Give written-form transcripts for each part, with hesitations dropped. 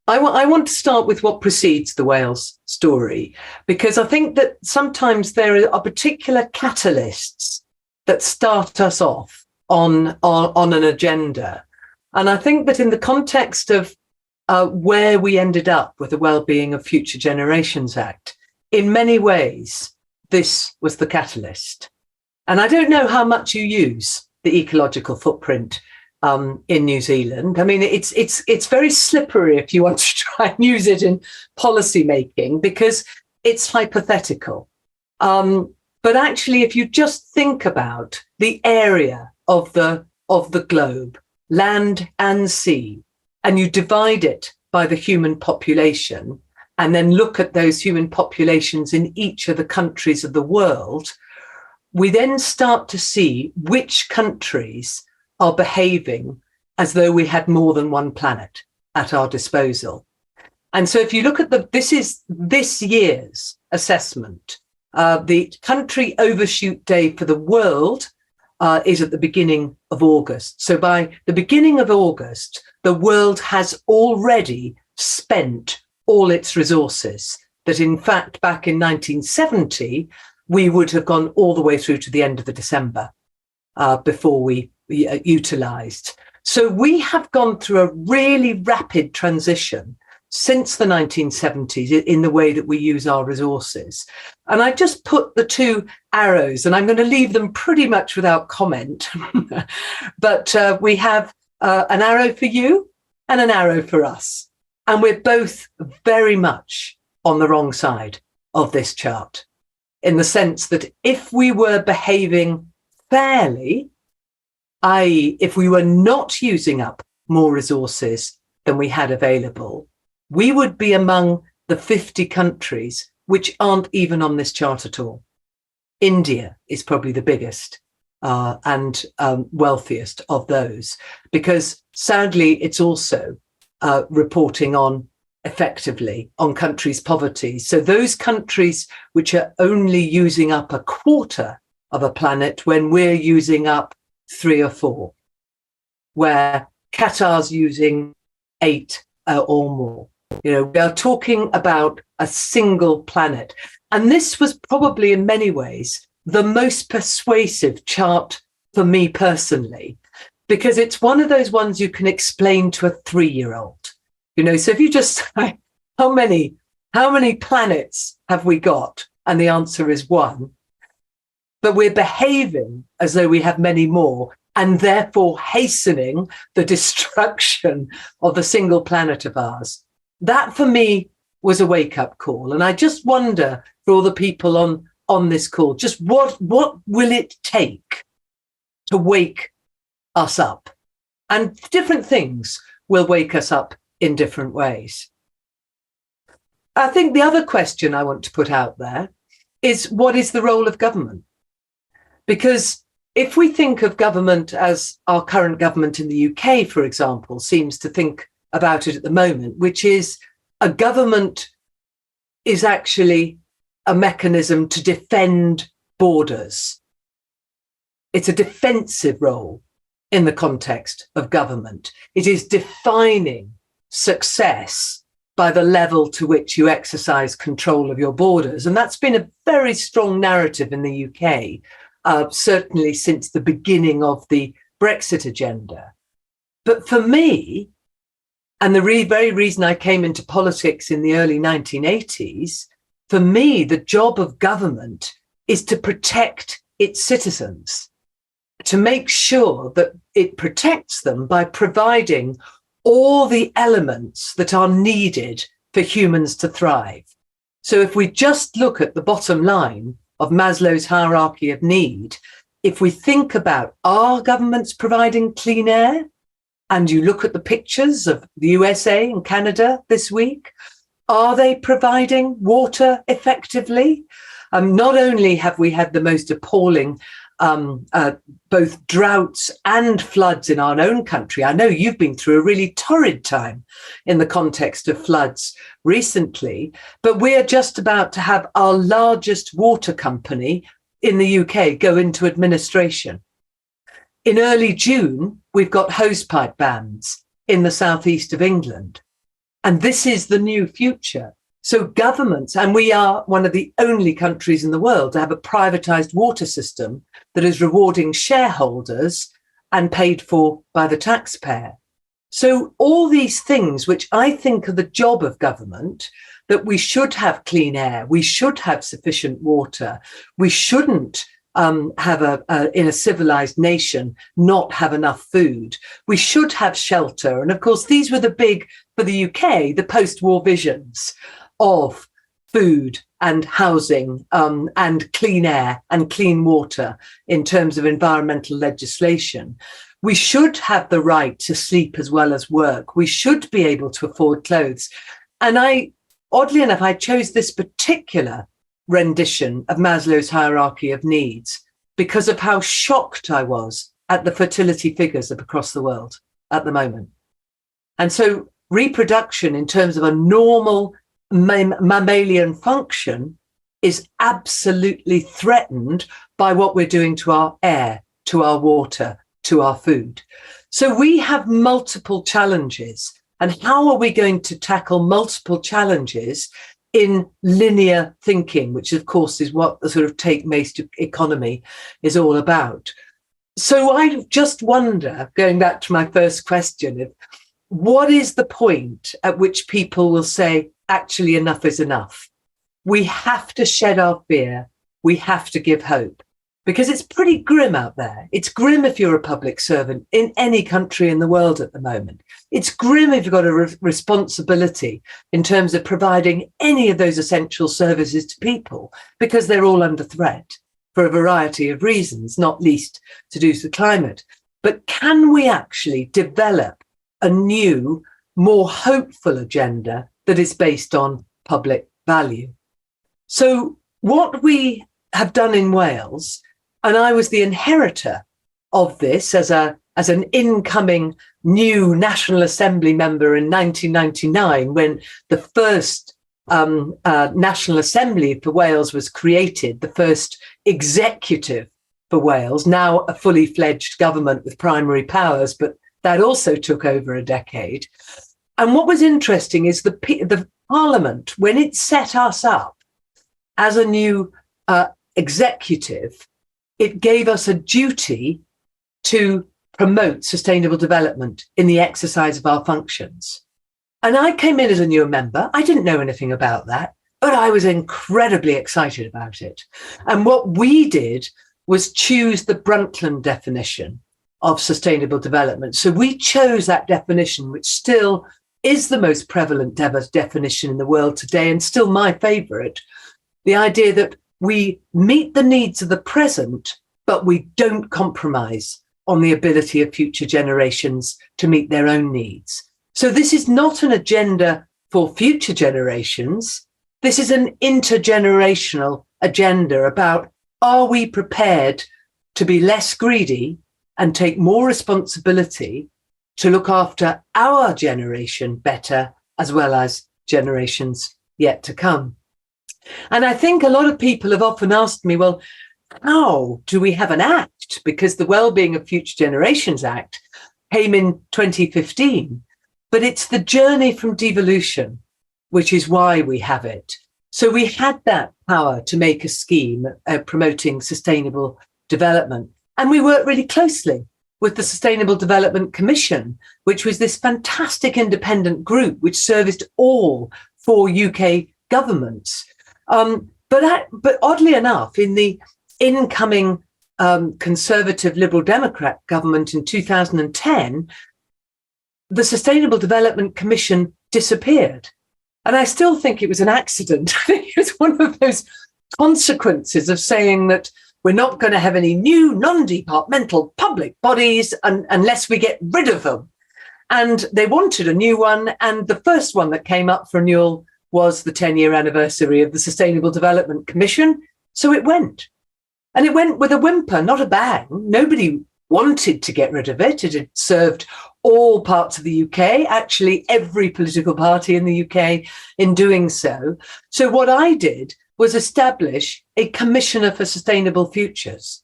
I want to start with what precedes the Wales story, because I think that sometimes there are particular catalysts that start us off on an agenda. And I think that in the context of where we ended up with the Wellbeing of Future Generations Act, in many ways, this was the catalyst. And I don't know how much you use the ecological footprint in New Zealand. I mean, it's very slippery if you want to try and use it in policy making, because it's hypothetical. But actually, if you just think about the area of the globe, land and sea, and you divide it by the human population, and then look at those human populations in each of the countries of the world, we then start to see which countries are behaving as though we had more than one planet at our disposal. And so if you look at this is this year's assessment, the country overshoot day for the world is at the beginning of August. So by the beginning of August, the world has already spent all its resources that, in fact, back in 1970, we would have gone all the way through to the end of the December before we utilised. So we have gone through a really rapid transition since the 1970s in the way that we use our resources. And I just put the two arrows, and I'm going to leave them pretty much without comment. But we have an arrow for you and an arrow for us. And we're both very much on the wrong side of this chart, in the sense that if we were behaving fairly, i.e., if we were not using up more resources than we had available, we would be among the 50 countries which aren't even on this chart at all. India is probably the biggest and wealthiest of those, because sadly, it's also reporting on effectively on countries' poverty. So those countries which are only using up a quarter of a planet when we're using up 3 or 4, where Qatar's using 8 or more. You know, we are talking about a single planet. And this was probably in many ways the most persuasive chart for me personally, because it's one of those ones you can explain to a 3-year-old. You know, so if you just say, how many planets have we got? And the answer is 1. But we're behaving as though we have many more, and therefore hastening the destruction of the single planet of ours. That for me was a wake-up call. And I just wonder, for all the people on this call, just what will it take to wake us up? And different things will wake us up in different ways. I think the other question I want to put out there is, what is the role of government? Because if we think of government as our current government in the UK, for example, seems to think about it at the moment, which is a government is actually a mechanism to defend borders. It's a defensive role in the context of government. It is defining success by the level to which you exercise control of your borders. And that's been a very strong narrative in the UK. Certainly since the beginning of the Brexit agenda. But for me, and the very reason I came into politics in the early 1980s, for me, the job of government is to protect its citizens, to make sure that it protects them by providing all the elements that are needed for humans to thrive. So if we just look at the bottom line of Maslow's hierarchy of need, if we think about, are governments providing clean air? And you look at the pictures of the USA and Canada this week, are they providing water effectively? Not only have we had the most appalling both droughts and floods in our own country. I know you've been through a really torrid time in the context of floods recently, but we're just about to have our largest water company in the UK go into administration. In early June, we've got hosepipe bans in the southeast of England. And this is the new future. So governments, and we are one of the only countries in the world to have a privatized water system that is rewarding shareholders and paid for by the taxpayer. So all these things, which I think are the job of government, that we should have clean air, we should have sufficient water, we shouldn't have in a civilized nation, not have enough food. We should have shelter. And of course, these were the big, for the UK, the post-war visions of food and housing and clean air and clean water in terms of environmental legislation. We should have the right to sleep as well as work. We should be able to afford clothes. And oddly enough, I chose this particular rendition of Maslow's hierarchy of needs because of how shocked I was at the fertility figures across the world at the moment. And so reproduction in terms of a normal mammalian function is absolutely threatened by what we're doing to our air, to our water, to our food. So we have multiple challenges. And how are we going to tackle multiple challenges in linear thinking, which of course is what the sort of take-based economy is all about? So I just wonder, going back to my first question, what is the point at which people will say, actually, enough is enough? We have to shed our fear. We have to give hope, because it's pretty grim out there. It's grim if you're a public servant in any country in the world at the moment. It's grim if you've got a responsibility in terms of providing any of those essential services to people, because they're all under threat for a variety of reasons, not least to do with the climate. But can we actually develop a new, more hopeful agenda that is based on public value? So what we have done in Wales, and I was the inheritor of this as an incoming new National Assembly member in 1999, when the first National Assembly for Wales was created, the first executive for Wales, now a fully fledged government with primary powers, but that also took over a decade. And what was interesting is the Parliament, when it set us up as a new executive, it gave us a duty to promote sustainable development in the exercise of our functions. And I came in as a new member. I didn't know anything about that, but I was incredibly excited about it. And what we did was choose the Brundtland definition of sustainable development. So we chose that definition, which still is the most prevalent definition in the world today, and still my favorite. The idea that we meet the needs of the present, but we don't compromise on the ability of future generations to meet their own needs. So this is not an agenda for future generations. This is an intergenerational agenda about, are we prepared to be less greedy and take more responsibility to look after our generation better, as well as generations yet to come? And I think a lot of people have often asked me, well, how do we have an act? Because the Wellbeing of Future Generations Act came in 2015, but it's the journey from devolution, which is why we have it. So we had that power to make a scheme promoting sustainable development. And we worked really closely with the Sustainable Development Commission, which was this fantastic independent group which serviced all 4 UK governments. But oddly enough, in the incoming Conservative Liberal Democrat government in 2010, the Sustainable Development Commission disappeared. And I still think it was an accident. I think it was one of those consequences of saying that we're not going to have any new non-departmental public bodies unless we get rid of them. And they wanted a new one. And the first one that came up for renewal was the 10-year anniversary of the Sustainable Development Commission. So it went. And it went with a whimper, not a bang. Nobody wanted to get rid of it. It had served all parts of the UK, actually every political party in the UK in doing so. So what I did was establish a Commissioner for Sustainable Futures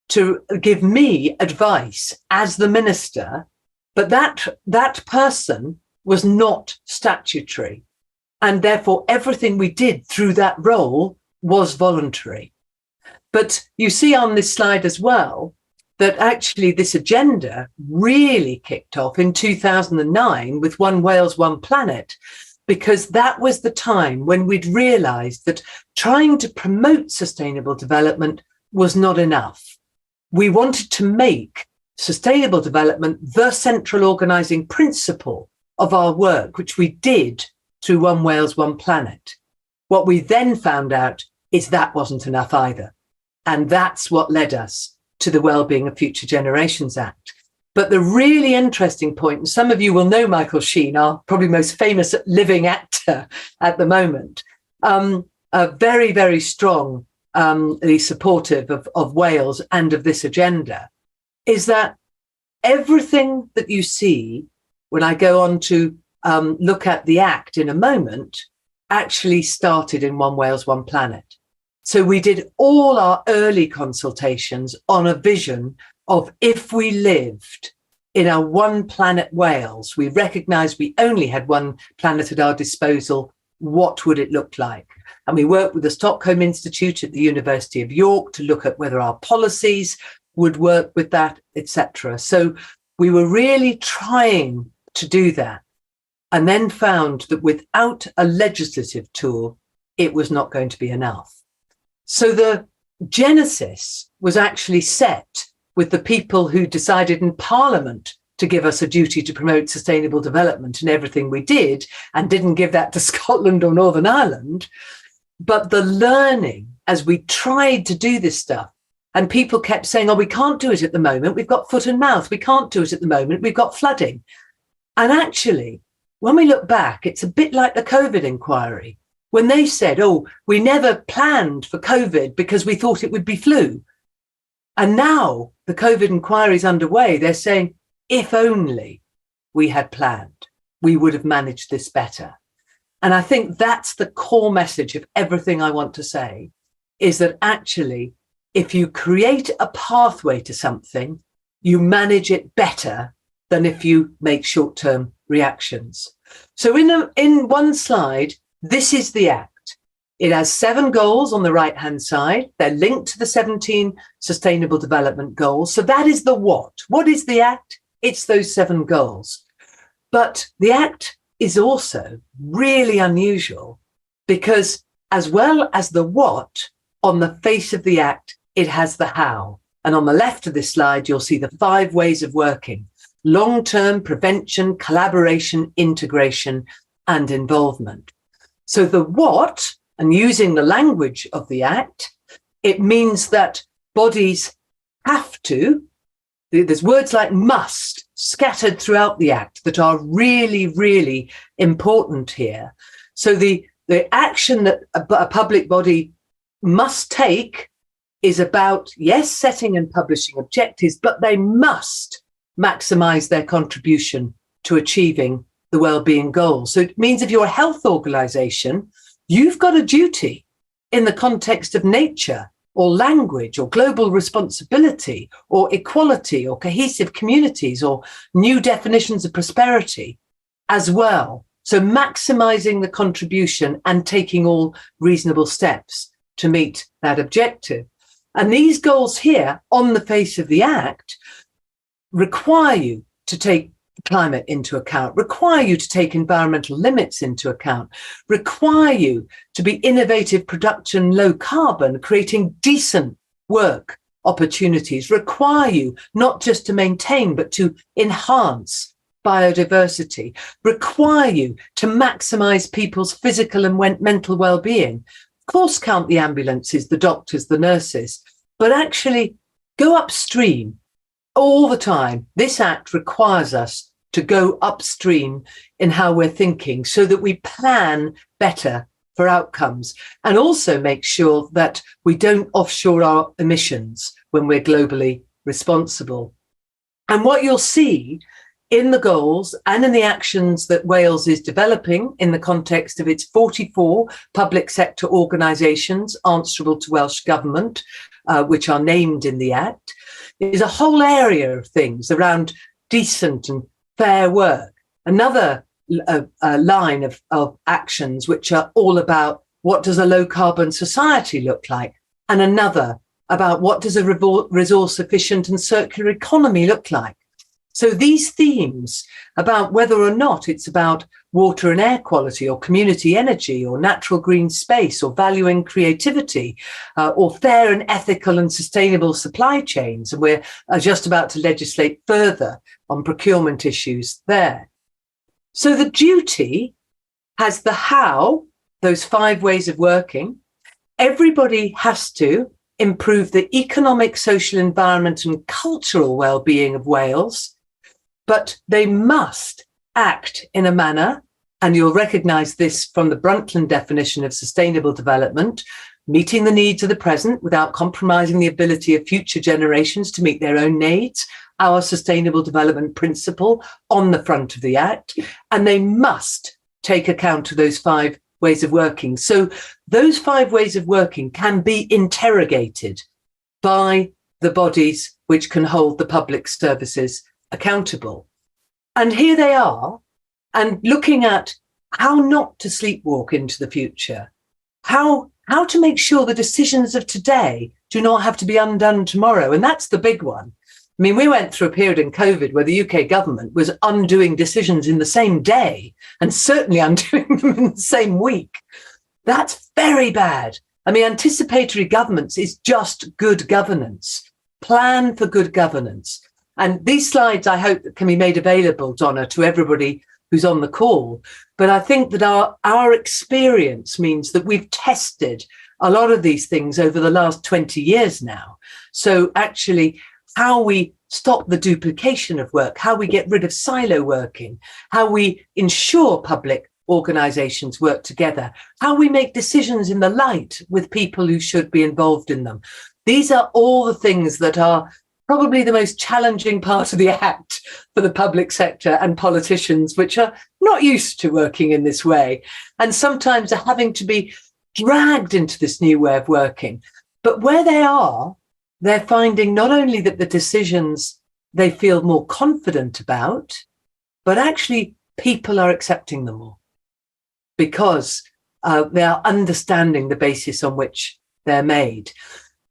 to give me advice as the minister. But that person was not statutory. And therefore, everything we did through that role was voluntary. But you see on this slide as well that actually this agenda really kicked off in 2009 with One Wales, One Planet, because that was the time when we'd realised that trying to promote sustainable development was not enough. We wanted to make sustainable development the central organising principle of our work, which we did through One Wales, One Planet. What we then found out is that wasn't enough either. And that's what led us to the Wellbeing of Future Generations Act. But the really interesting point, and some of you will know Michael Sheen, our probably most famous living actor at the moment, very, very strongly supportive of Wales and of this agenda, is that everything that you see when I go on to look at the Act in a moment actually started in One Wales, One Planet. So we did all our early consultations on a vision of if we lived in a one planet Wales, we recognised we only had one planet at our disposal, what would it look like? And we worked with the Stockholm Institute at the University of York to look at whether our policies would work with that, etc. So we were really trying to do that, and then found that without a legislative tool, it was not going to be enough. So the genesis was actually set with the people who decided in Parliament to give us a duty to promote sustainable development in everything we did, and didn't give that to Scotland or Northern Ireland. But the learning as we tried to do this stuff, and people kept saying, oh, we can't do it at the moment. We've got foot and mouth. We can't do it at the moment. We've got flooding. And actually, when we look back, it's a bit like the COVID inquiry. When they said, oh, we never planned for COVID because we thought it would be flu. And now the COVID inquiry is underway. They're saying, if only we had planned, we would have managed this better. And I think that's the core message of everything I want to say, is that actually, if you create a pathway to something, you manage it better than if you make short-term reactions. So in one slide, this is the Act. It has 7 goals on the right-hand side. They're linked to the 17 Sustainable Development Goals. So that is the what. What is the Act? It's those 7 goals. But the Act is also really unusual because, as well as the what, on the face of the Act, it has the how. And on the left of this slide, you'll see the 5 ways of working: long-term prevention, collaboration, integration, and involvement. So the what, and using the language of the Act, it means that bodies have to, there's words like must scattered throughout the Act that are really, really important here. So the action that a public body must take is about, yes, setting and publishing objectives, but they must maximise their contribution to achieving the wellbeing goals. So it means if you're a health organisation, you've got a duty in the context of nature or language or global responsibility or equality or cohesive communities or new definitions of prosperity as well. So maximising the contribution and taking all reasonable steps to meet that objective. And these goals here on the face of the Act require you to take climate into account, require you to take environmental limits into account, require you to be innovative, production, low carbon, creating decent work opportunities, require you not just to maintain, but to enhance biodiversity, require you to maximise people's physical and mental well-being. Of course, count the ambulances, the doctors, the nurses, but actually go upstream all the time. This Act requires us to go upstream in how we're thinking so that we plan better for outcomes and also make sure that we don't offshore our emissions when we're globally responsible. And what you'll see in the goals and in the actions that Wales is developing in the context of its 44 public sector organisations answerable to Welsh Government, which are named in the Act, is a whole area of things around decent and fair work. Another line of actions which are all about what does a low carbon society look like, and another about what does a resource efficient and circular economy look like. So these themes about whether or not it's about water and air quality or community energy or natural green space or valuing creativity or fair and ethical and sustainable supply chains. And we're just about to legislate further on procurement issues there. So the duty has the how, those 5 ways of working. Everybody has to improve the economic, social, environment and cultural well-being of Wales, but they must act in a manner, and you'll recognise this from the Brundtland definition of sustainable development, meeting the needs of the present without compromising the ability of future generations to meet their own needs, our sustainable development principle on the front of the Act, and they must take account of those 5 ways of working. So those 5 ways of working can be interrogated by the bodies which can hold the public services accountable. And here they are, and looking at how not to sleepwalk into the future, how to make sure the decisions of today do not have to be undone tomorrow. And that's the big one. I mean, we went through a period in COVID where the UK government was undoing decisions in the same day and certainly undoing them in the same week. That's very bad. I mean, anticipatory governance is just good governance. Plan for good governance. And these slides, I hope, can be made available, Donna, to everybody who's on the call. But I think that our experience means that we've tested a lot of these things over the last 20 years now. So actually, how we stop the duplication of work, how we get rid of silo working, how we ensure public organisations work together, how we make decisions in the light with people who should be involved in them. These are all the things that are probably the most challenging part of the Act for the public sector and politicians, which are not used to working in this way, and sometimes are having to be dragged into this new way of working. But where they are, they're finding not only that the decisions they feel more confident about, but actually people are accepting them more because they are understanding the basis on which they're made.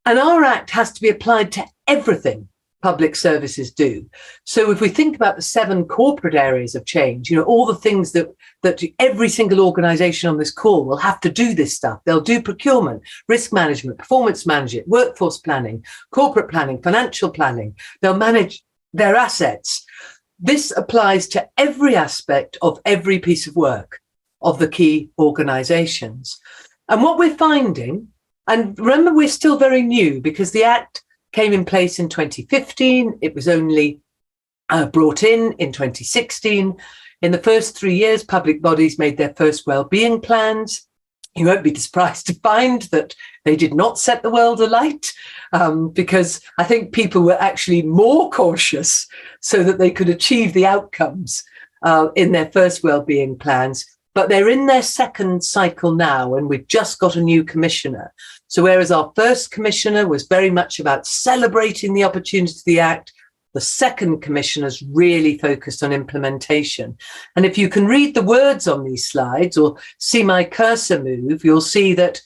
And our Act has to be applied to everything public services do. So if we think about the 7 corporate areas of change, all the things that every single organisation on this call will have to do this stuff. They'll do procurement, risk management, performance management, workforce planning, corporate planning, financial planning. They'll manage their assets. This applies to every aspect of every piece of work of the key organisations. And what we're finding, and remember, we're still very new because the Act came in place in 2015. It was only brought in 2016. In the first 3 years, public bodies made their first wellbeing plans. You won't be surprised to find that they did not set the world alight because I think people were actually more cautious so that they could achieve the outcomes in their first wellbeing plans. But they're in their second cycle now, and we've just got a new commissioner. So whereas our first commissioner was very much about celebrating the opportunities of the Act, the second commissioner's really focused on implementation. And if you can read the words on these slides or see my cursor move, you'll see that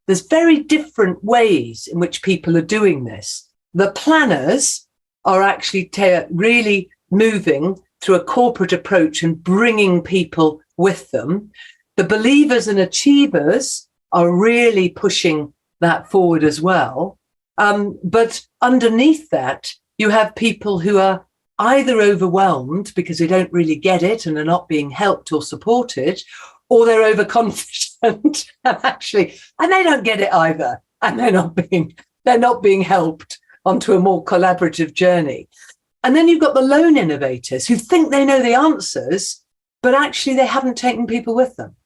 there's very different ways in which people are doing this. The planners are actually really moving through a corporate approach and bringing people with them. The believers and achievers are really pushing that forward as well. But underneath that, you have people who are either overwhelmed because they don't really get it and are not being helped or supported, or they're overconfident and they don't get it either, and they're not being helped onto a more collaborative journey. And then you've got the lone innovators who think they know the answers, but actually they haven't taken people with them.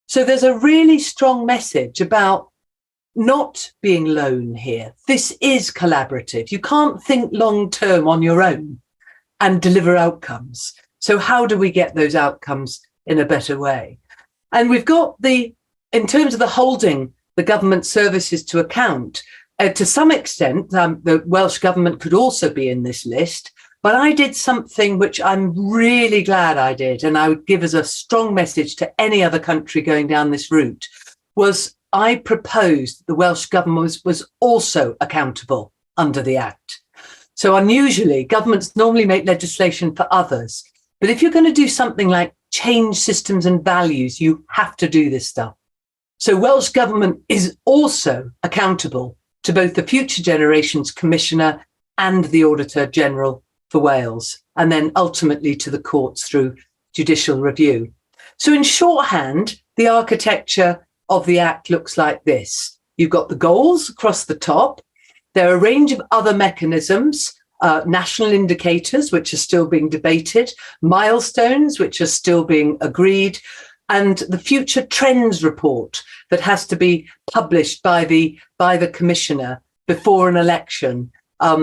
So there's a really strong message about not being lone here. This is collaborative. You can't think long term on your own and deliver outcomes. So how do we get those outcomes in a better way? And we've got in terms of the holding the government services to account, to some extent, the Welsh Government could also be in this list. But I did something which I'm really glad I did, and I would give as a strong message to any other country going down this route, was I proposed the Welsh Government was also accountable under the Act. So unusually, governments normally make legislation for others. But if you're going to do something like change systems and values, you have to do this stuff. So Welsh Government is also accountable to both the Future Generations Commissioner and the Auditor General for Wales, and then ultimately to the courts through judicial review. So in shorthand, the architecture of the Act looks like this. You've got the goals across the top. There are a range of other mechanisms, national indicators, which are still being debated, milestones, which are still being agreed, and the future trends report that has to be published by the commissioner before an election,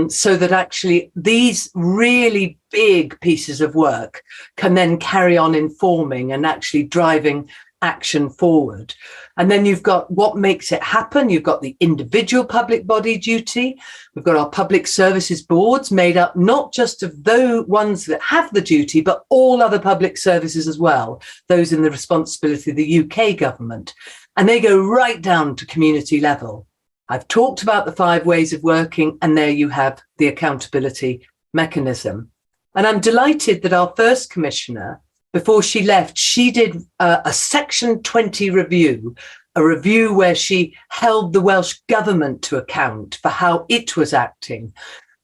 so that actually these really big pieces of work can then carry on informing and actually driving action forward. And then you've got what makes it happen. You've got the individual public body duty. We've got our public services boards made up not just of those ones that have the duty, but all other public services as well, those in the responsibility of the UK government. And they go right down to community level. I've talked about the 5 ways of working, and there you have the accountability mechanism. And I'm delighted that our first commissioner, before she left, she did a Section 20 review, a review where she held the Welsh Government to account for how it was acting.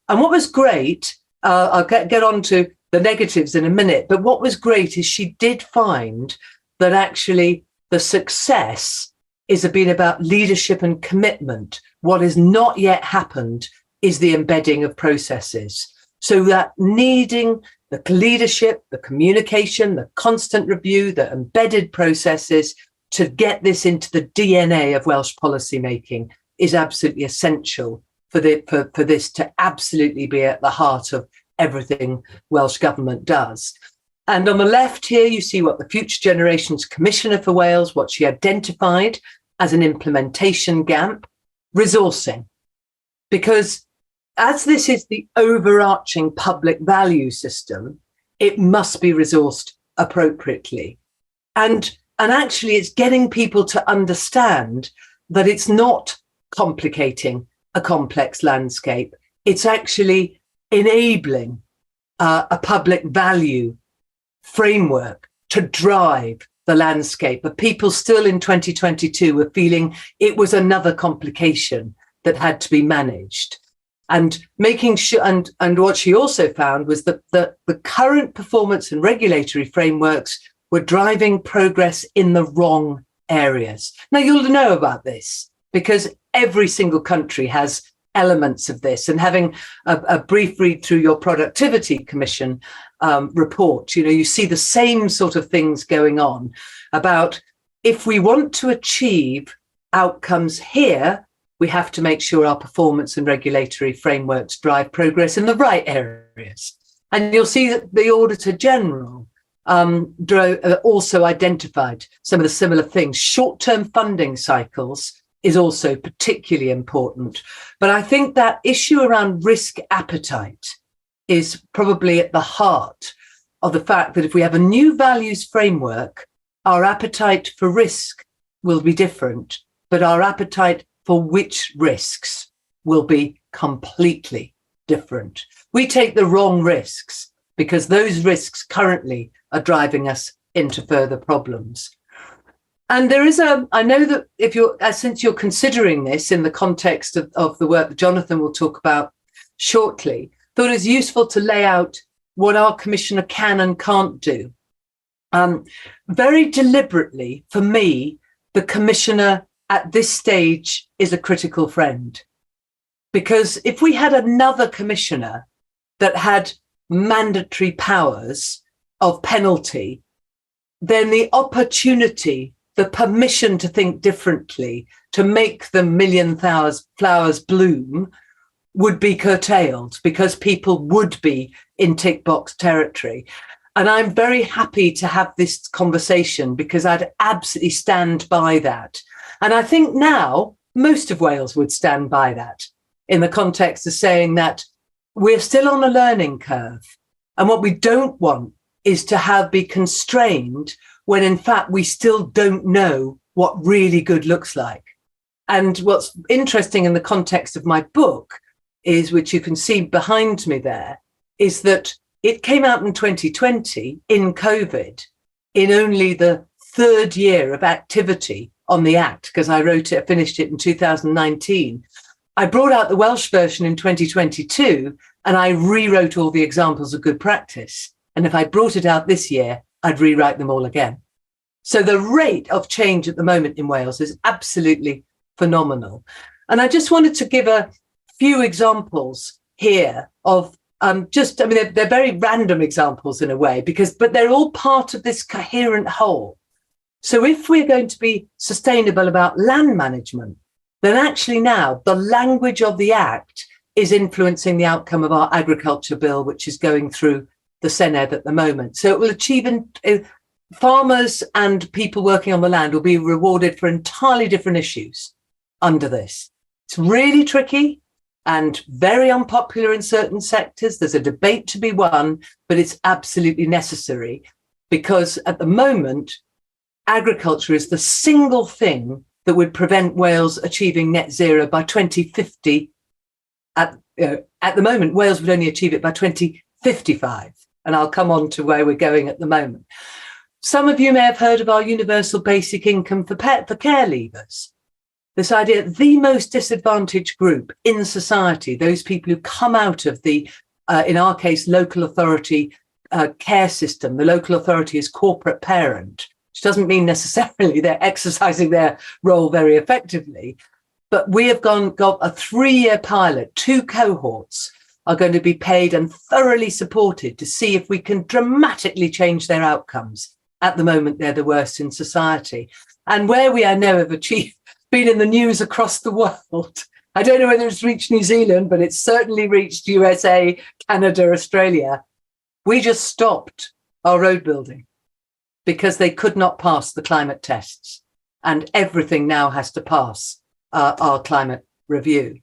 And what was great, I'll get on to the negatives in a minute, but what was great is she did find that actually the success is been about leadership and commitment. What has not yet happened is the embedding of processes. So that needing the leadership, the communication, the constant review, the embedded processes to get this into the DNA of Welsh policymaking is absolutely essential for this to absolutely be at the heart of everything Welsh Government does. And on the left here, you see what the Future Generations Commissioner for Wales, what she identified as an implementation gap, resourcing. Because as this is the overarching public value system, it must be resourced appropriately. And actually, it's getting people to understand that it's not complicating a complex landscape. It's actually enabling a public value framework to drive the landscape. But people still in 2022 were feeling it was another complication that had to be managed. And making sure, and what she also found was that the current performance and regulatory frameworks were driving progress in the wrong areas. Now, you'll know about this because every single country has elements of this. And having a brief read through your Productivity Commission report, you see the same sort of things going on about if we want to achieve outcomes here, we have to make sure our performance and regulatory frameworks drive progress in the right areas. And you'll see that the Auditor General also identified some of the similar things. Short-term funding cycles is also particularly important. But I think that issue around risk appetite is probably at the heart of the fact that if we have a new values framework, our appetite for risk will be different, but our appetite for which risks will be completely different. We take the wrong risks because those risks currently are driving us into further problems. And there is I know that since you're considering this in the context of the work that Jonathan will talk about shortly, thought it was useful to lay out what our commissioner can and can't do. Very deliberately, for me, the commissioner at this stage is a critical friend. Because if we had another commissioner that had mandatory powers of penalty, then the opportunity, the permission to think differently, to make the million flowers bloom would be curtailed because people would be in tick box territory. And I'm very happy to have this conversation because I'd absolutely stand by that. And I think now most of Wales would stand by that in the context of saying that we're still on a learning curve. And what we don't want is to be constrained when in fact we still don't know what really good looks like. And what's interesting in the context of my book is, which you can see behind me there, is that it came out in 2020 in COVID, in only the third year of activity on the Act, because I finished it in 2019. I brought out the Welsh version in 2022, and I rewrote all the examples of good practice. And if I brought it out this year, I'd rewrite them all again. So the rate of change at the moment in Wales is absolutely phenomenal. And I just wanted to give a few examples here of they're very random examples in a way, but they're all part of this coherent whole. So if we're going to be sustainable about land management, then actually now the language of the Act is influencing the outcome of our agriculture bill, which is going through the Senedd at the moment. So it will achieve farmers and people working on the land will be rewarded for entirely different issues under this. It's really tricky and very unpopular in certain sectors. There's a debate to be won, but it's absolutely necessary, because at the moment, agriculture is the single thing that would prevent Wales achieving net zero by 2050. At the moment, Wales would only achieve it by 2055. And I'll come on to where we're going at the moment. Some of you may have heard of our universal basic income for care leavers. This idea that the most disadvantaged group in society, those people who come out of the, in our case, local authority care system, the local authority is corporate parent, which doesn't mean necessarily they're exercising their role very effectively. But we have got a 3-year pilot. 2 cohorts are going to be paid and thoroughly supported to see if we can dramatically change their outcomes. At the moment, they're the worst in society. And where we are now have been in the news across the world. I don't know whether it's reached New Zealand, but it's certainly reached USA, Canada, Australia. We just stopped our road building because they could not pass the climate tests. And everything now has to pass our climate review.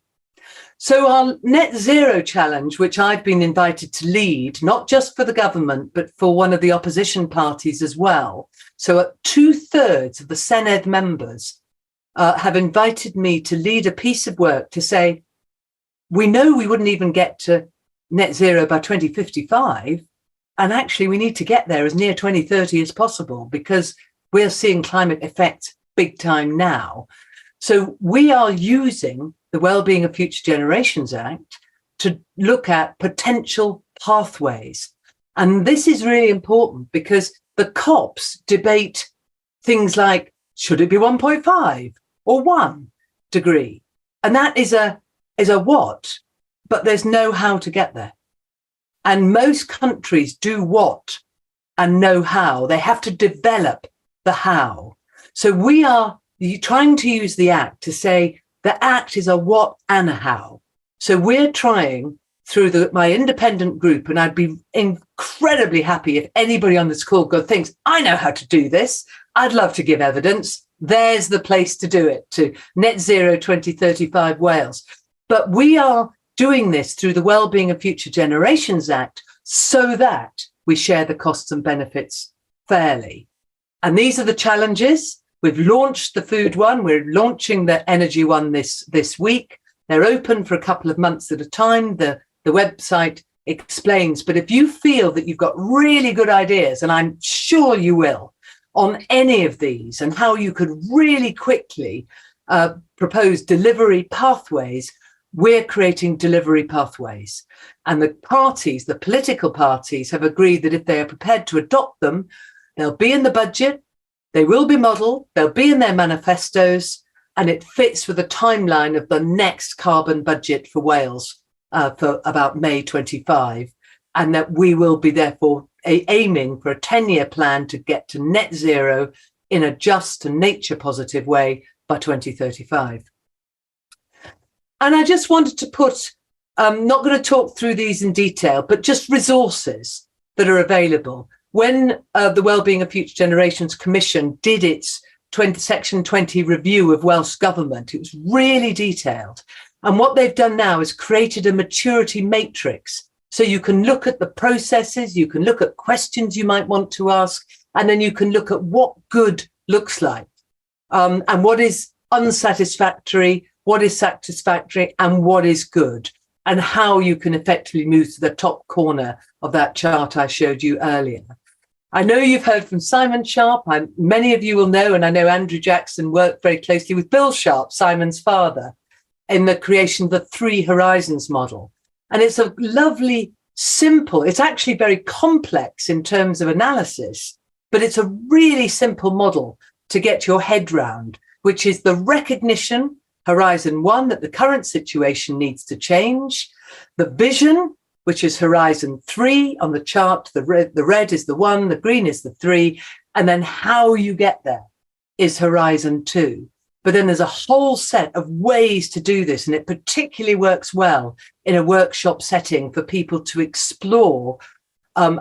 So our net zero challenge, which I've been invited to lead, not just for the government, but for one of the opposition parties as well. So 2/3 of the Senedd members have invited me to lead a piece of work to say, we know we wouldn't even get to net zero by 2055. And actually, we need to get there as near 2030 as possible, because we're seeing climate effects big time now. So we are using the Wellbeing of Future Generations Act to look at potential pathways. And this is really important because the COPs debate things like, should it be 1.5 or 1 degree? And that is a what, but there's no how to get there. And most countries do what and know how. They have to develop the how. So we are trying to use the Act to say the Act is a what and a how. So we're trying through my independent group, and I'd be incredibly happy if anybody on this call thinks, I know how to do this. I'd love to give evidence. There's the place to do it, to Net Zero 2035 Wales. But we are doing this through the Wellbeing of Future Generations Act so that we share the costs and benefits fairly. And these are the challenges. We've launched the food one. We're launching the energy one this week. They're open for a couple of months at a time. The website explains. But if you feel that you've got really good ideas, and I'm sure you will, on any of these and how you could really quickly propose delivery pathways, we're creating delivery pathways. And the parties, the political parties, have agreed that if they are prepared to adopt them, they'll be in the budget, they will be modelled, they'll be in their manifestos, and it fits with the timeline of the next carbon budget for Wales for about May 25, and that we will be therefore aiming for a 10-year plan to get to net zero in a just and nature positive way by 2035. And I just wanted to put, I'm not going to talk through these in detail, but just resources that are available. When the Wellbeing of Future Generations Commission did its Section 20 review of Welsh Government. It was really detailed. And what they've done now is created a maturity matrix. So you can look at the processes, you can look at questions you might want to ask, and then you can look at what good looks like, and what is unsatisfactory, what is satisfactory, and what is good, and how you can effectively move to the top corner of that chart I showed you earlier. I know you've heard from Simon Sharp. Many of you will know, and I know Andrew Jackson worked very closely with Bill Sharp, Simon's father, in the creation of the 3 Horizons model. And it's a lovely, simple, it's actually very complex in terms of analysis, but it's a really simple model to get your head round, which is the recognition, Horizon 1, that the current situation needs to change, the vision, which is Horizon 3 on the chart, the red is the 1, the green is the 3, and then how you get there is Horizon 2. But then there's a whole set of ways to do this, and it particularly works well in a workshop setting for people to explore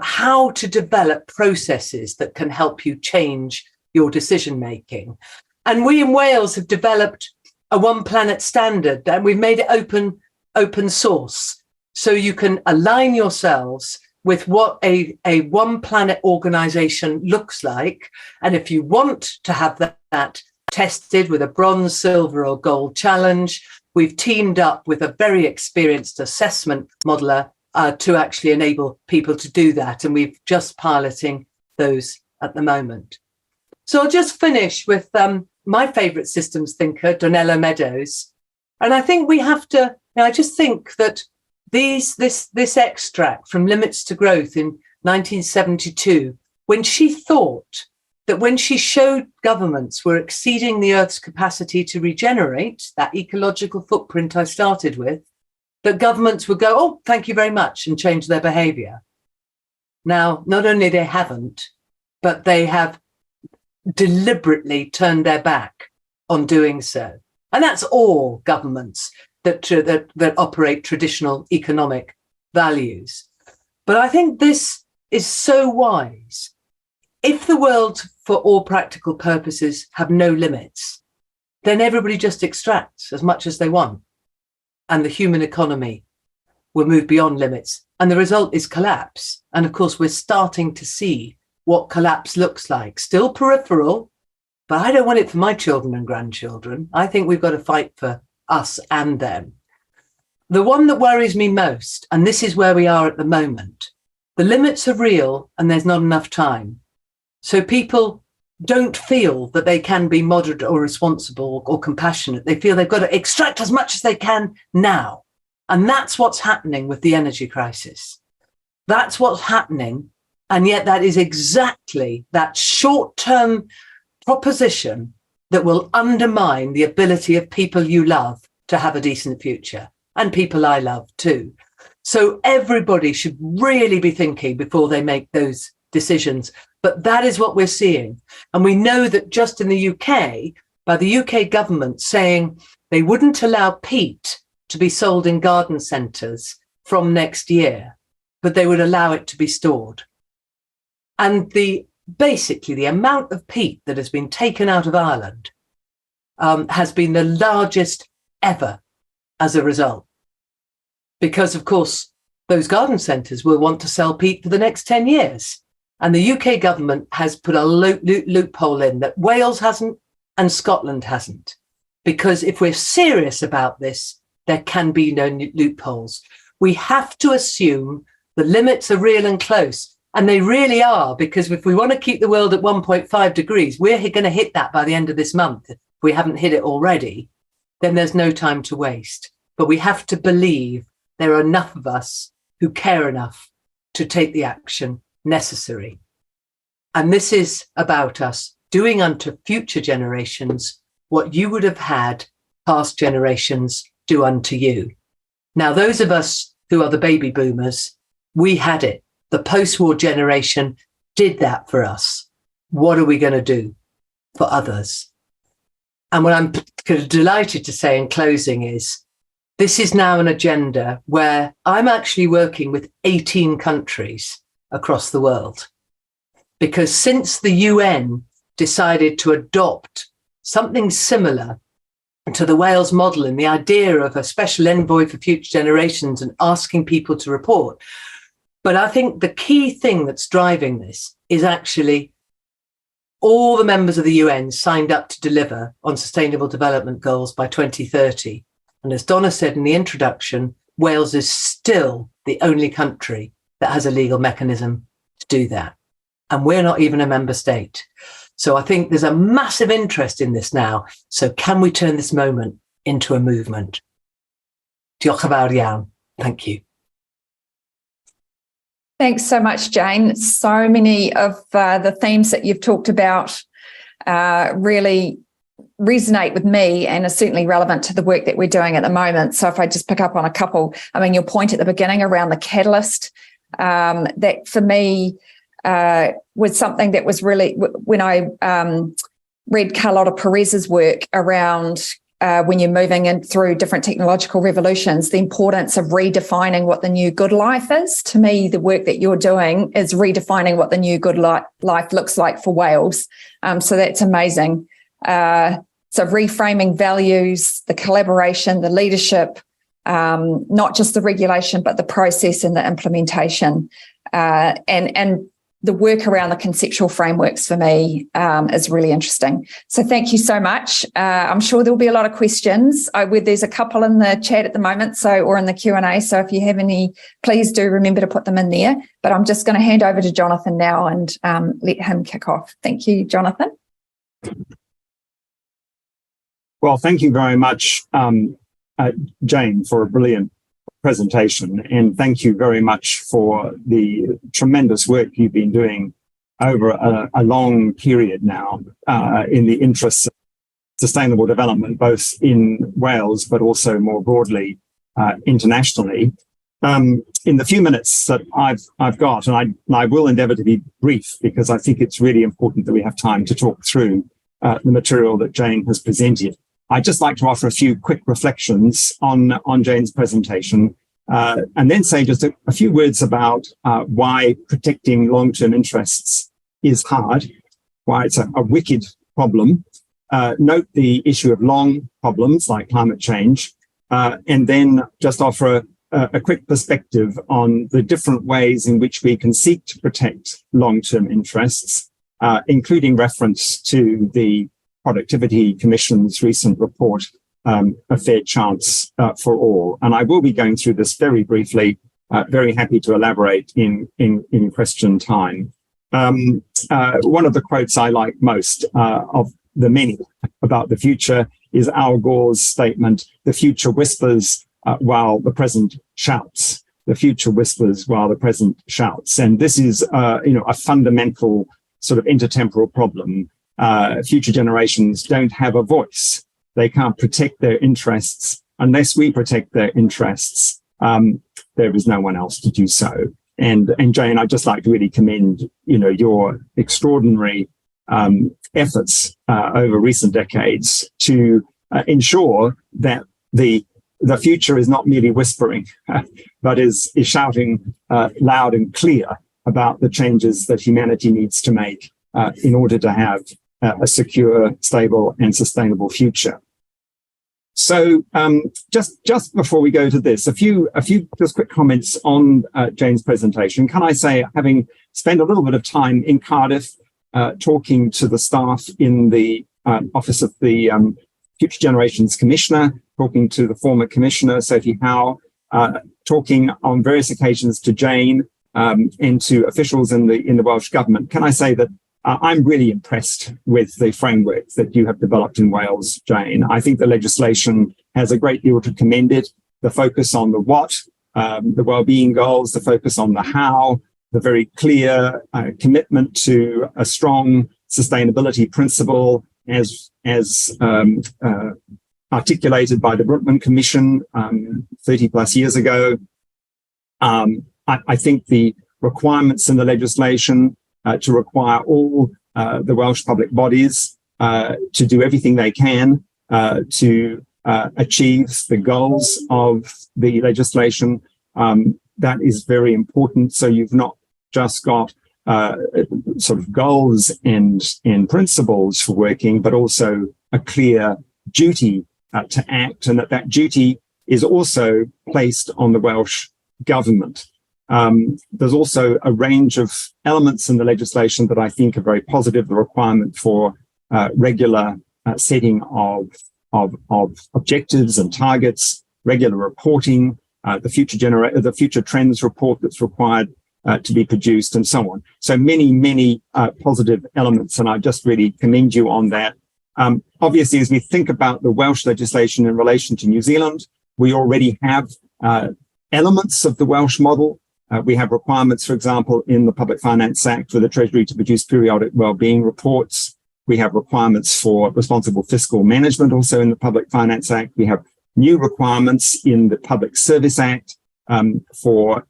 how to develop processes that can help you change your decision making. And we in Wales have developed a One Planet standard, and we've made it open source. So you can align yourselves with what a One Planet organization looks like. And if you want to have that tested with a bronze, silver or gold challenge, we've teamed up with a very experienced assessment modeler to actually enable people to do that. And we're just piloting those at the moment. So I'll just finish with my favorite systems thinker, Donella Meadows. And I think we have to, I just think that this extract from Limits to Growth in 1972, when she thought that when she showed governments were exceeding the Earth's capacity to regenerate, that ecological footprint I started with, that governments would go, oh, thank you very much, and change their behavior. Now, not only they haven't, but they have deliberately turned their back on doing so. And that's all governments that operate traditional economic values. But I think this is so wise. If the world, for all practical purposes, have no limits, then everybody just extracts as much as they want. And the human economy will move beyond limits. And the result is collapse. And of course, we're starting to see what collapse looks like. Still peripheral, but I don't want it for my children and grandchildren. I think we've got to fight for us and them. The one that worries me most, and this is where we are at the moment, the limits are real and there's not enough time. So people don't feel that they can be moderate or responsible or compassionate. They feel they've got to extract as much as they can now. And that's what's happening with the energy crisis. That's what's happening. And yet that is exactly that short-term proposition that will undermine the ability of people you love to have a decent future, and people I love too. So everybody should really be thinking before they make those decisions. But that is what we're seeing. And we know that just in the UK, by the UK government saying they wouldn't allow peat to be sold in garden centres from next year, but they would allow it to be stored. And basically the amount of peat that has been taken out of Ireland has been the largest ever as a result. Because, of course, those garden centres will want to sell peat for the next 10 years. And the UK government has put a loophole in that Wales hasn't and Scotland hasn't. Because if we're serious about this, there can be no loopholes. We have to assume the limits are real and close. And they really are, because if we want to keep the world at 1.5 degrees, we're going to hit that by the end of this month. If we haven't hit it already, then there's no time to waste. But we have to believe there are enough of us who care enough to take the action necessary. And this is about us doing unto future generations what you would have had past generations do unto you. Now, those of us who are the baby boomers, we had it. The post-war generation did that for us. What are we going to do for others? And what I'm delighted to say in closing is, this is now an agenda where I'm actually working with 18 countries across the world. Because since the UN decided to adopt something similar to the Wales model and the idea of a special envoy for future generations and asking people to report. But I think the key thing that's driving this is actually all the members of the UN signed up to deliver on Sustainable Development Goals by 2030. And as Donna said in the introduction, Wales is still the only country that has a legal mechanism to do that. And we're not even a member state. So I think there's a massive interest in this now. So can we turn this moment into a movement? Diolch yn fawr iawn. Thank you. Thanks so much, Jane. So many of the themes that you've talked about really resonate with me and are certainly relevant to the work that we're doing at the moment. So if I just pick up on a couple, I mean, your point at the beginning around the catalyst, that for me was something that was really, when I read Carlota Perez's work around when you're moving in through different technological revolutions, the importance of redefining what the new good life is. To me, the work that you're doing is redefining what the new good life looks like for Wales. So that's amazing. So reframing values, the collaboration, the leadership, not just the regulation, but the process and the implementation. And the work around the conceptual frameworks for me is really interesting. So thank you so much. I'm sure there'll be a lot of questions. There's a couple in the chat at the moment, or in the Q&A. So if you have any, please do remember to put them in there. But I'm just going to hand over to Jonathan now and let him kick off. Thank you, Jonathan. Well, thank you very much, Jane, for a brilliant presentation, and thank you very much for the tremendous work you've been doing over a long period now in the interests of sustainable development, both in Wales but also more broadly internationally. In the few minutes that I've got, and I will endeavour to be brief because I think it's really important that we have time to talk through the material that Jane has presented. I'd just like to offer a few quick reflections on Jane's presentation, and then say just a few words about why protecting long-term interests is hard, why it's a wicked problem. Note the issue of long problems like climate change, and then just offer a quick perspective on the different ways in which we can seek to protect long-term interests, including reference to the Productivity Commission's recent report, A Fair Chance for All. And I will be going through this very briefly, very happy to elaborate in question time. One of the quotes I like most of the many about the future is Al Gore's statement, "The future whispers while the present shouts." The future whispers while the present shouts. And this is a fundamental sort of intertemporal problem. Future generations don't have a voice. They can't protect their interests. Unless we protect their interests, there is no one else to do so. And Jane, I'd just like to really commend, your extraordinary efforts over recent decades to ensure that the future is not merely whispering, but is shouting loud and clear about the changes that humanity needs to make in order to have a secure, stable, and sustainable future. So, just before we go to this, a few just quick comments on Jane's presentation. Can I say, having spent a little bit of time in Cardiff, talking to the staff in the office of the Future Generations Commissioner, talking to the former Commissioner Sophie Howe, talking on various occasions to Jane and to officials in the Welsh Government, can I say that I'm really impressed with the framework that you have developed in Wales, Jane. I think the legislation has a great deal to commend it. The focus on the what, the well-being goals, the focus on the how, the very clear commitment to a strong sustainability principle as articulated by the Brookman Commission 30 plus years ago. I think the requirements in the legislation to require all the Welsh public bodies to do everything they can to achieve the goals of the legislation. That is very important. So you've not just got sort of goals and principles for working, but also a clear duty to act, and that duty is also placed on the Welsh Government. There's also a range of elements in the legislation that I think are very positive. The requirement for regular setting of objectives and targets, regular reporting, the future trends report that's required to be produced, and so on. So many positive elements, and I just really commend you on that. Obviously, as we think about the Welsh legislation in relation to New Zealand, we already have elements of the Welsh model. We have requirements, for example, in the Public Finance Act for the Treasury to produce periodic wellbeing reports. We have requirements for responsible fiscal management also in the Public Finance Act. We have new requirements in the Public Service Act for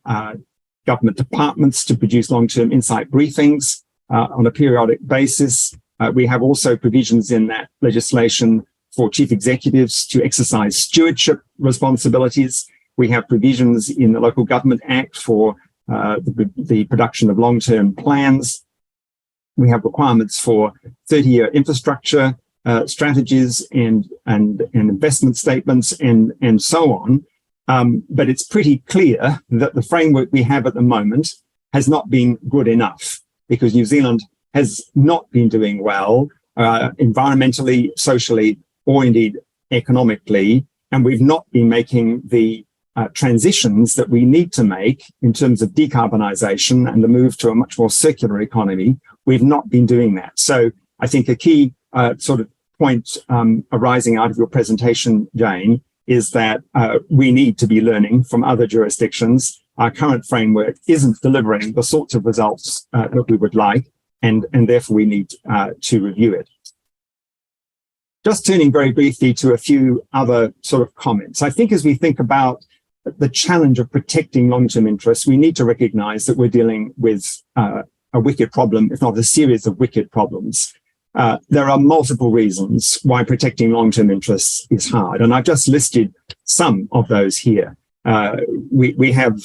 government departments to produce long-term insight briefings on a periodic basis. We have also provisions in that legislation for chief executives to exercise stewardship responsibilities. We have provisions in the Local Government Act for the production of long-term plans. We have requirements for 30-year infrastructure strategies and investment statements and so on. But it's pretty clear that the framework we have at the moment has not been good enough, because New Zealand has not been doing well environmentally, socially, or indeed economically, and we've not been making the transitions that we need to make in terms of decarbonisation and the move to a much more circular economy. We've not been doing that. So I think a key sort of point arising out of your presentation, Jane, is that we need to be learning from other jurisdictions. Our current framework isn't delivering the sorts of results that we would like, and therefore we need to review it. Just turning very briefly to a few other sort of comments. I think as we think about the challenge of protecting long-term interests, we need to recognize that we're dealing with a wicked problem, if not a series of wicked problems. There are multiple reasons why protecting long-term interests is hard, and I've just listed some of those here. We have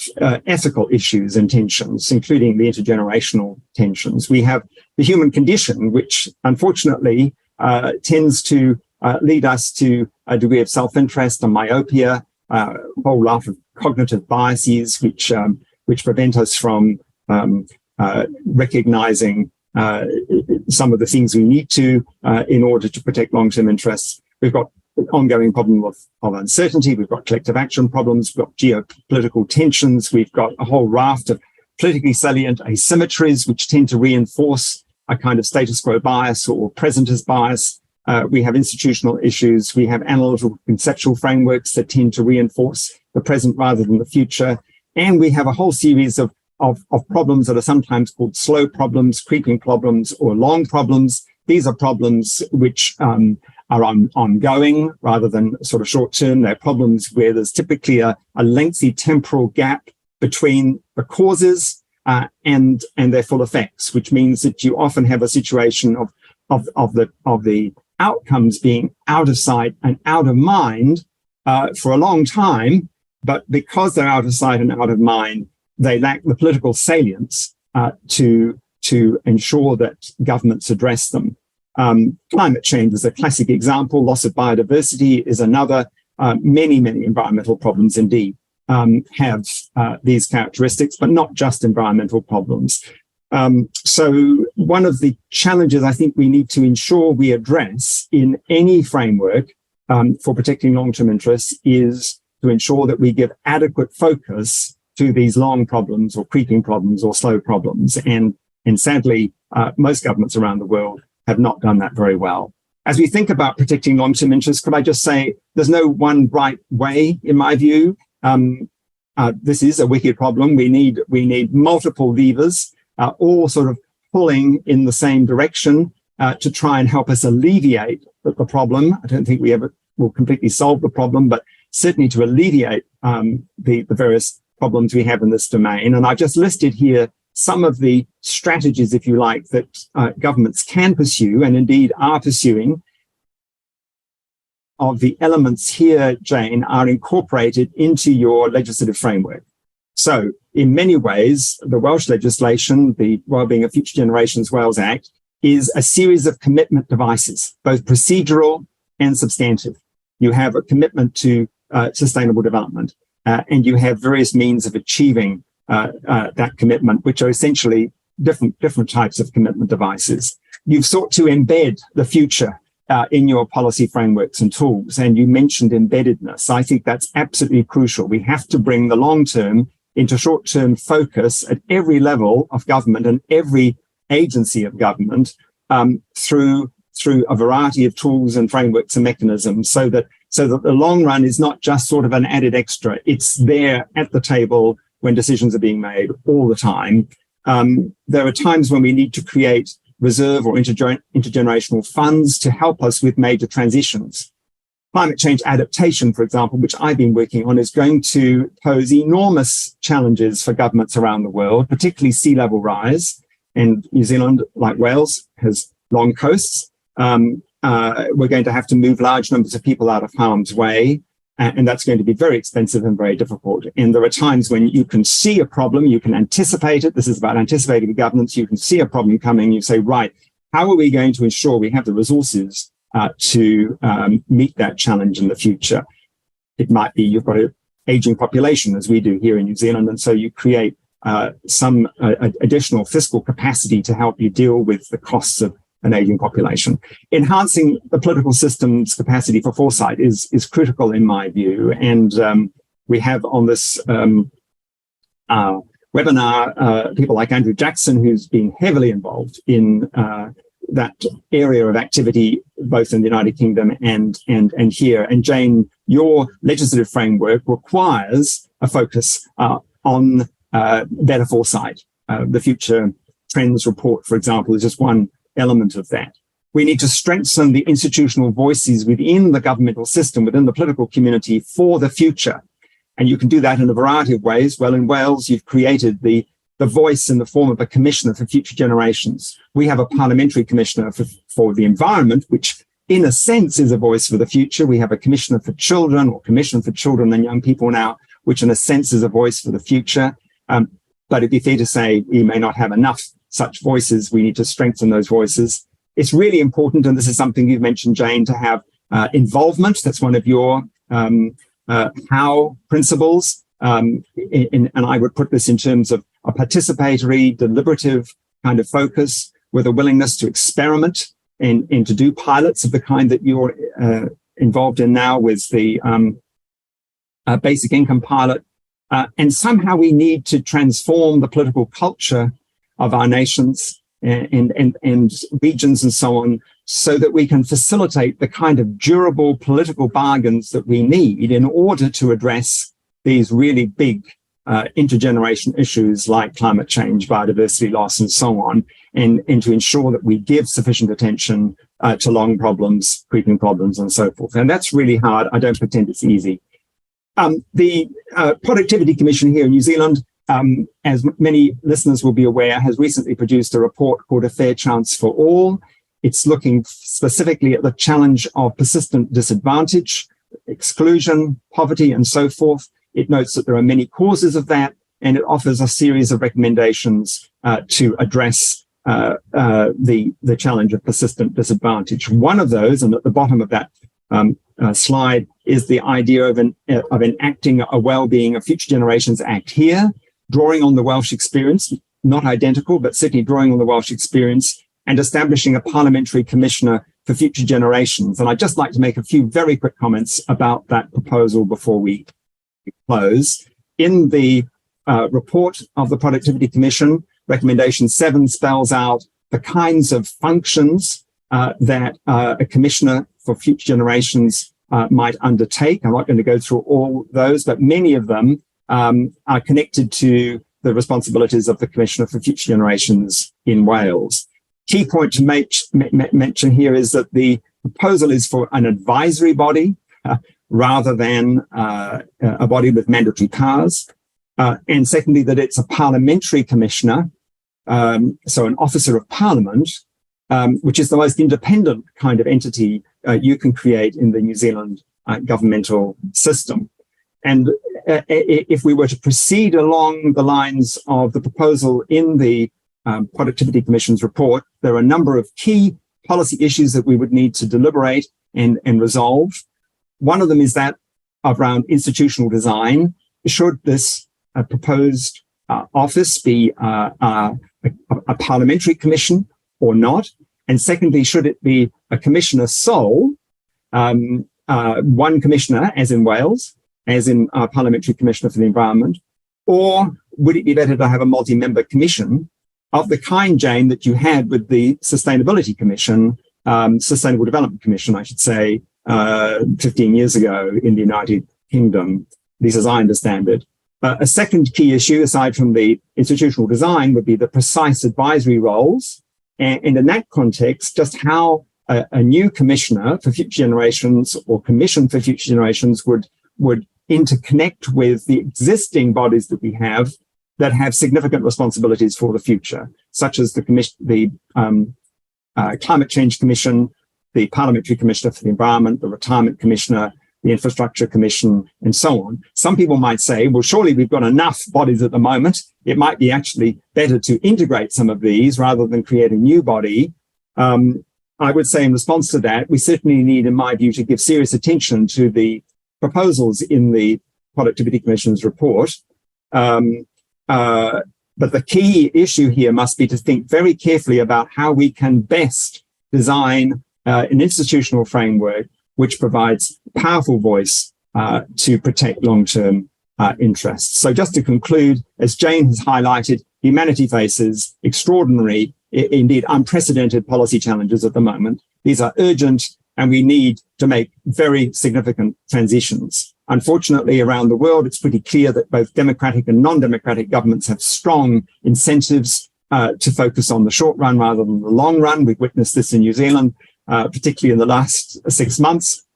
ethical issues and tensions, including the intergenerational tensions. We have the human condition, which unfortunately tends to lead us to a degree of self-interest and myopia, a whole lot of cognitive biases which prevent us from recognizing some of the things we need to in order to protect long-term interests. We've got the ongoing problem of uncertainty. We've got collective action problems. We've got geopolitical tensions. We've got a whole raft of politically salient asymmetries which tend to reinforce a kind of status quo bias or presentist bias. We have institutional issues. We have analytical conceptual frameworks that tend to reinforce the present rather than the future. And we have a whole series of problems that are sometimes called slow problems, creeping problems, or long problems. These are problems which are ongoing rather than sort of short term. They're problems where there's typically a lengthy temporal gap between the causes and their full effects, which means that you often have a situation of the outcomes being out of sight and out of mind for a long time, but because they're out of sight and out of mind, they lack the political salience to ensure that governments address them. Climate change is a classic example. Loss of biodiversity is another. Many environmental problems indeed have these characteristics, but not just environmental problems. So one of the challenges I think we need to ensure we address in any framework for protecting long-term interests is to ensure that we give adequate focus to these long problems or creeping problems or slow problems. And sadly, most governments around the world have not done that very well. As we think about protecting long-term interests, could I just say there's no one right way, in my view. This is a wicked problem. We need multiple levers, all sort of pulling in the same direction to try and help us alleviate the problem. I don't think we ever will completely solve the problem, but certainly to alleviate the various problems we have in this domain. And I've just listed here some of the strategies, if you like, that governments can pursue and indeed are pursuing. Of the elements here, Jane, are incorporated into your legislative framework. So in many ways, the Welsh legislation, the Wellbeing of Future Generations Wales Act, is a series of commitment devices, both procedural and substantive. You have a commitment to sustainable development, and you have various means of achieving that commitment, which are essentially different types of commitment devices. You've sought to embed the future in your policy frameworks and tools, and you mentioned embeddedness. I think that's absolutely crucial. We have to bring the long term into short-term focus at every level of government and every agency of government through a variety of tools and frameworks and mechanisms, so that the long run is not just sort of an added extra. It's there at the table when decisions are being made all the time. There are times when we need to create reserve or intergenerational funds to help us with major transitions. Climate change adaptation, for example, which I've been working on, is going to pose enormous challenges for governments around the world, particularly sea level rise. And New Zealand, like Wales, has long coasts. We're going to have to move large numbers of people out of harm's way, and that's going to be very expensive and very difficult. And there are times when you can see a problem, you can anticipate it. This is about anticipating governance. You can see a problem coming. You say, right, how are we going to ensure we have the resources to meet that challenge in the future? It might be you've got an aging population, as we do here in New Zealand, and so you create some additional fiscal capacity to help you deal with the costs of an aging population. Enhancing the political system's capacity for foresight is critical in my view. And we have on this webinar people like Andrew Jackson, who's been heavily involved in that area of activity, both in the United Kingdom and here. And Jane, your legislative framework requires a focus on better foresight. The Future Trends Report, for example, is just one element of that. We need to strengthen the institutional voices within the governmental system, within the political community for the future. And you can do that in a variety of ways. Well, in Wales, you've created the voice in the form of a commissioner for future generations. We have a parliamentary commissioner for the environment, which in a sense is a voice for the future. We have a commissioner for children, or commission for children and young people now, which in a sense is a voice for the future. But it'd be fair to say we may not have enough such voices. We need to strengthen those voices. It's really important, and this is something you've mentioned, Jane, to have involvement. That's one of your how principles. And I would put this in terms of a participatory, deliberative kind of focus with a willingness to experiment and to do pilots of the kind that you're involved in now with the basic income pilot. And somehow we need to transform the political culture of our nations and regions and so on, so that we can facilitate the kind of durable political bargains that we need in order to address these really big intergeneration issues like climate change, biodiversity loss, and so on, and to ensure that we give sufficient attention to long problems, creeping problems, and so forth. And that's really hard. I don't pretend it's easy. The Productivity Commission here in New Zealand, as many listeners will be aware, has recently produced a report called A Fair Chance for All. It's looking specifically at the challenge of persistent disadvantage, exclusion, poverty, and so forth. It notes that there are many causes of that, and it offers a series of recommendations to address the challenge of persistent disadvantage. One of those, and at the bottom of that slide, is the idea of enacting a Wellbeing of Future Generations Act here, drawing on the Welsh experience, not identical, but certainly drawing on the Welsh experience, and establishing a parliamentary commissioner for future generations. And I'd just like to make a few very quick comments about that proposal before we close. In the report of the Productivity Commission, recommendation 7 spells out the kinds of functions that a commissioner for future generations might undertake. I'm not going to go through all those, but many of them are connected to the responsibilities of the Commissioner for Future Generations in Wales. Key point to mention here is that the proposal is for an advisory body rather than a body with mandatory powers. And secondly, that it's a parliamentary commissioner, so an officer of parliament, which is the most independent kind of entity you can create in the New Zealand governmental system. And if we were to proceed along the lines of the proposal in the Productivity Commission's report, there are a number of key policy issues that we would need to deliberate and resolve. One of them is that around institutional design. Should this proposed office be a parliamentary commission or not? And secondly, should it be a commissioner sole, one commissioner, as in Wales, as in our Parliamentary Commissioner for the Environment, or would it be better to have a multi-member commission of the kind, Jane, that you had with the Sustainability Commission, Sustainable Development Commission, I should say, 15 years ago in the United Kingdom, at least as I understand it. A second key issue, aside from the institutional design, would be the precise advisory roles. And in that context, just how a new commissioner for future generations or commission for future generations would interconnect with the existing bodies that we have that have significant responsibilities for the future, such as the Climate Change Commission, the Parliamentary Commissioner for the Environment, the Retirement Commissioner, the Infrastructure Commission, and so on. Some people might say, well, surely we've got enough bodies at the moment. It might be actually better to integrate some of these rather than create a new body. I would say in response to that, we certainly need, in my view, to give serious attention to the proposals in the Productivity Commission's report. But the key issue here must be to think very carefully about how we can best design an institutional framework which provides powerful voice to protect long-term interests. So just to conclude, as Jane has highlighted, humanity faces extraordinary, indeed unprecedented policy challenges at the moment. These are urgent, and we need to make very significant transitions. Unfortunately, around the world, it's pretty clear that both democratic and non-democratic governments have strong incentives to focus on the short run rather than the long run. We've witnessed this in New Zealand, particularly in the last 6 months.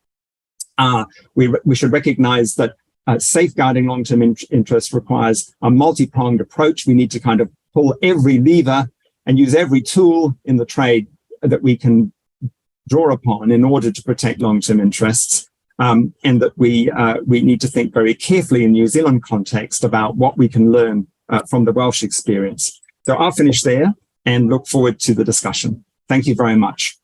We should recognize that safeguarding long-term interest requires a multi-pronged approach. We need to kind of pull every lever and use every tool in the trade that we can draw upon in order to protect long-term interests. And that we need to think very carefully in New Zealand context about what we can learn from the Welsh experience. So I'll finish there and look forward to the discussion. Thank you very much.